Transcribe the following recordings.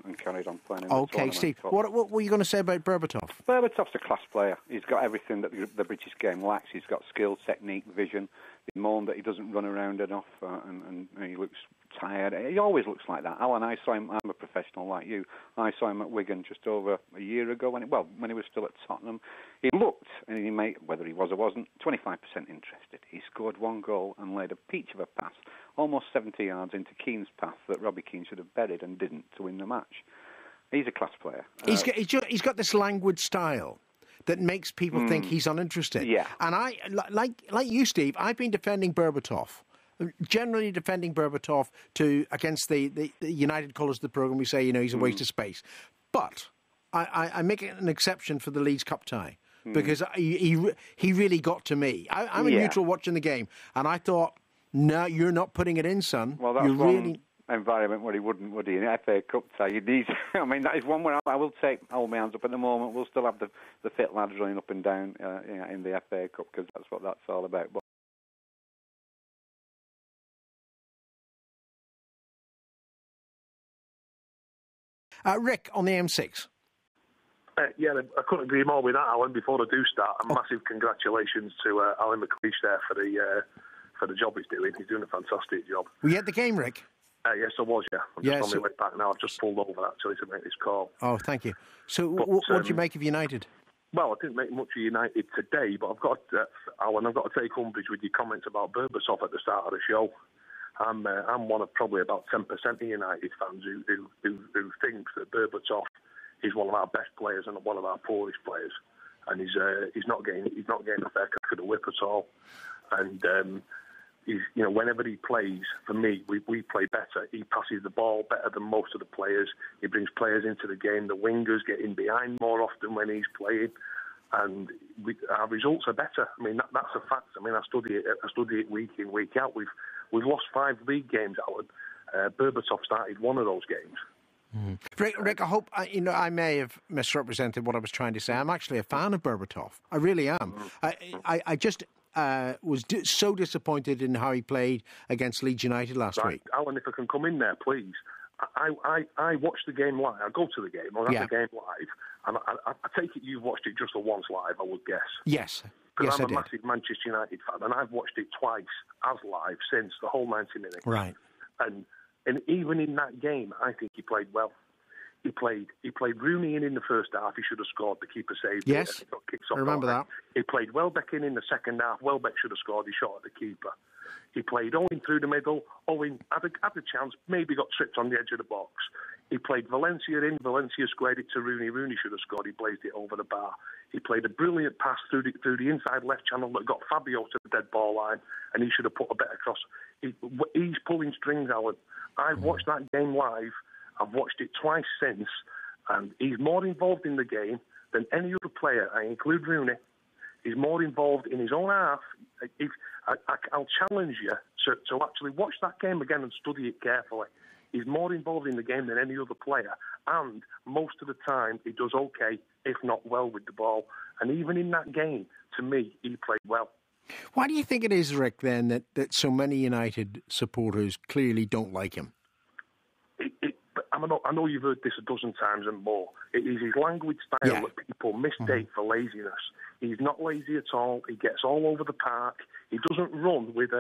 and carried on playing in the tournament. Okay, Steve, what were you going to say about Berbatov? Berbatov's a class player. He's got everything that the British game lacks. He's got skill, technique, vision. He's moaned that he doesn't run around enough, and he looks tired. He always looks like that. Alan, I saw him. I'm a professional like you. I saw him at Wigan just over a year ago when he was still at Tottenham. He looked, and he made, whether he was or wasn't, 25% interested. He scored one goal and laid a peach of a pass, almost 70 yards into Keane's path that Robbie Keane should have buried and didn't to win the match. He's a class player. He's got this languid style that makes people think he's uninterested. Yeah. And I, like you, Steve, I've been defending Berbatov. Generally defending Berbatov against the United colours of the programme. We say, he's a waste of space. But I make an exception for the Leeds Cup tie because he really got to me. I'm a neutral watching the game, and I thought, no, you're not putting it in, son. Well, that's one environment where he wouldn't, would he? In the FA Cup tie, that is one where I will hold my hands up at the moment. We'll still have the fit lads running up and down in the FA Cup because that's what that's all about. But Rick, on the M6. I couldn't agree more with that, Alan. Before I do start, a massive congratulations to Alan McLeish there for the job he's doing. He's doing a fantastic job. Were you at the game, Rick? Yes, I was, yeah. I'm just on my way back now. I've just pulled over, actually, to make this call. Oh, thank you. So what do you make of United? Well, I didn't make much of United today, but Alan, I've got to take umbrage with your comments about Berbatov at the start of the show. I'm one of probably about 10% of United fans who thinks that Berbatov is one of our best players and one of our poorest players, and he's not getting a fair crack of the whip at all. And whenever he plays, for me, we play better. He passes the ball better than most of the players. He brings players into the game. The wingers get in behind more often when he's playing, and our results are better. I mean, that's a fact. I mean, I study it week in, week out. We've lost 5 league games, Alan. Berbatov started one of those games. Rick, I hope I may have misrepresented what I was trying to say. I'm actually a fan of Berbatov. I really am. I just was so disappointed in how he played against Leeds United last week. Alan, if I can come in there, please. I watched the game live. I go to the game. I was at the game live, and I take it you've watched it just the once live, I would guess. Yes. Because I'm a massive Manchester United fan, and I've watched it twice as live since the whole 90 minutes. Right. And even in that game, I think he played well. He played Rooney in the first half. He should have scored. The keeper saved it. Yes, I remember that. He played Welbeck in the second half. Welbeck should have scored. He shot at the keeper. He played Owen through the middle. Owen had a chance, maybe got tripped on the edge of the box. He played Valencia in. Valencia squared it to Rooney. Rooney should have scored. He blazed it over the bar. He played a brilliant pass through the inside left channel that got Fabio to the dead ball line, and he should have put a better cross. He's pulling strings, Alan. I've watched that game live. I've watched it twice since, and he's more involved in the game than any other player. I include Rooney. He's more involved in his own half. I'll challenge you to actually watch that game again and study it carefully. He's more involved in the game than any other player, and most of the time he does okay, if not well, with the ball. And even in that game, to me, he played well. Why do you think it is, Rick, then, that so many United supporters clearly don't like him? I know you've heard this a dozen times and more. It is his language style that people mistake for laziness. He's not lazy at all. He gets all over the park. He doesn't run with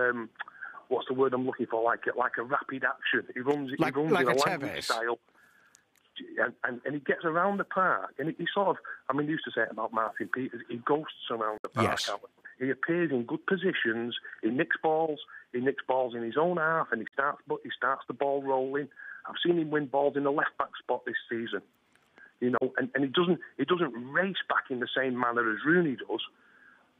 what's the word I'm looking for? Like a rapid action. He runs in a language style. And he gets around the park, and he sort of, I mean, he used to say it about Martin Peters, he ghosts around the park. Yes. He appears in good positions, he nicks balls in his own half, and he starts the ball rolling. I've seen him win balls in the left-back spot this season, and he doesn't race back in the same manner as Rooney does,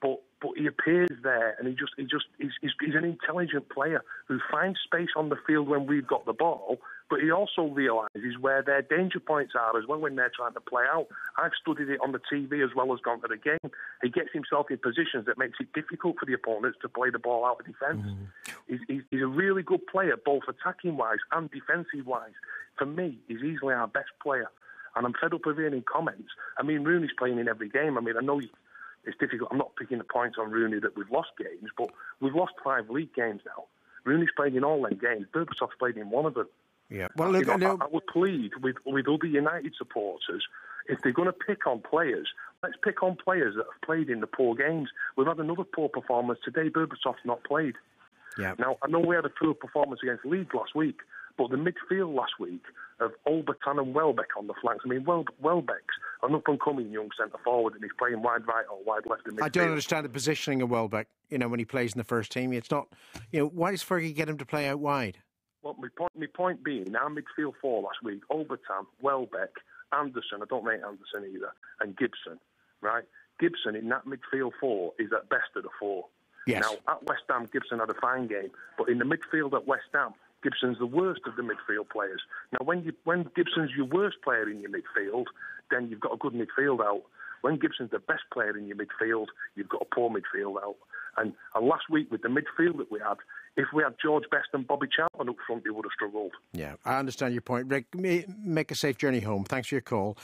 but he appears there, and he's an intelligent player who finds space on the field when we've got the ball, but he also realises where their danger points are as well when they're trying to play out. I've studied it on the TV as well as gone to the game. He gets himself in positions that makes it difficult for the opponents to play the ball out of defence. He's a really good player, both attacking-wise and defensive-wise. For me, he's easily our best player, and I'm fed up of hearing comments. I mean, Rooney's playing in every game. I mean, I know it's difficult. I'm not picking the points on Rooney that we've lost games, but we've lost 5 league games now. Rooney's played in all them games. Berbatov's played in one of them. Yeah. Well, look, I would plead with other United supporters, if they're going to pick on players, let's pick on players that have played in the poor games. We've had another poor performance today. Berbatov's not played. Yeah. Now, I know we had a poor performance against Leeds last week, but the midfield last week of Olbertan and Welbeck on the flanks. I mean, Welbeck's an up-and-coming young centre-forward, and he's playing wide right or wide left in midfield. I don't understand the positioning of Welbeck, when he plays in the first team. It's not, why does Fergie get him to play out wide? Well, my point being, our midfield four last week, Olbertan, Welbeck, Anderson, I don't rate Anderson either, and Gibson, right? Gibson in that midfield four is at best of the four. Yes. Now, at West Ham, Gibson had a fine game, but in the midfield at West Ham, Gibson's the worst of the midfield players. Now, when Gibson's your worst player in your midfield, then you've got a good midfield out. When Gibson's the best player in your midfield, you've got a poor midfield out. And last week with the midfield that we had, if we had George Best and Bobby Charlton up front, they would have struggled. Yeah, I understand your point. Rick, make a safe journey home. Thanks for your call.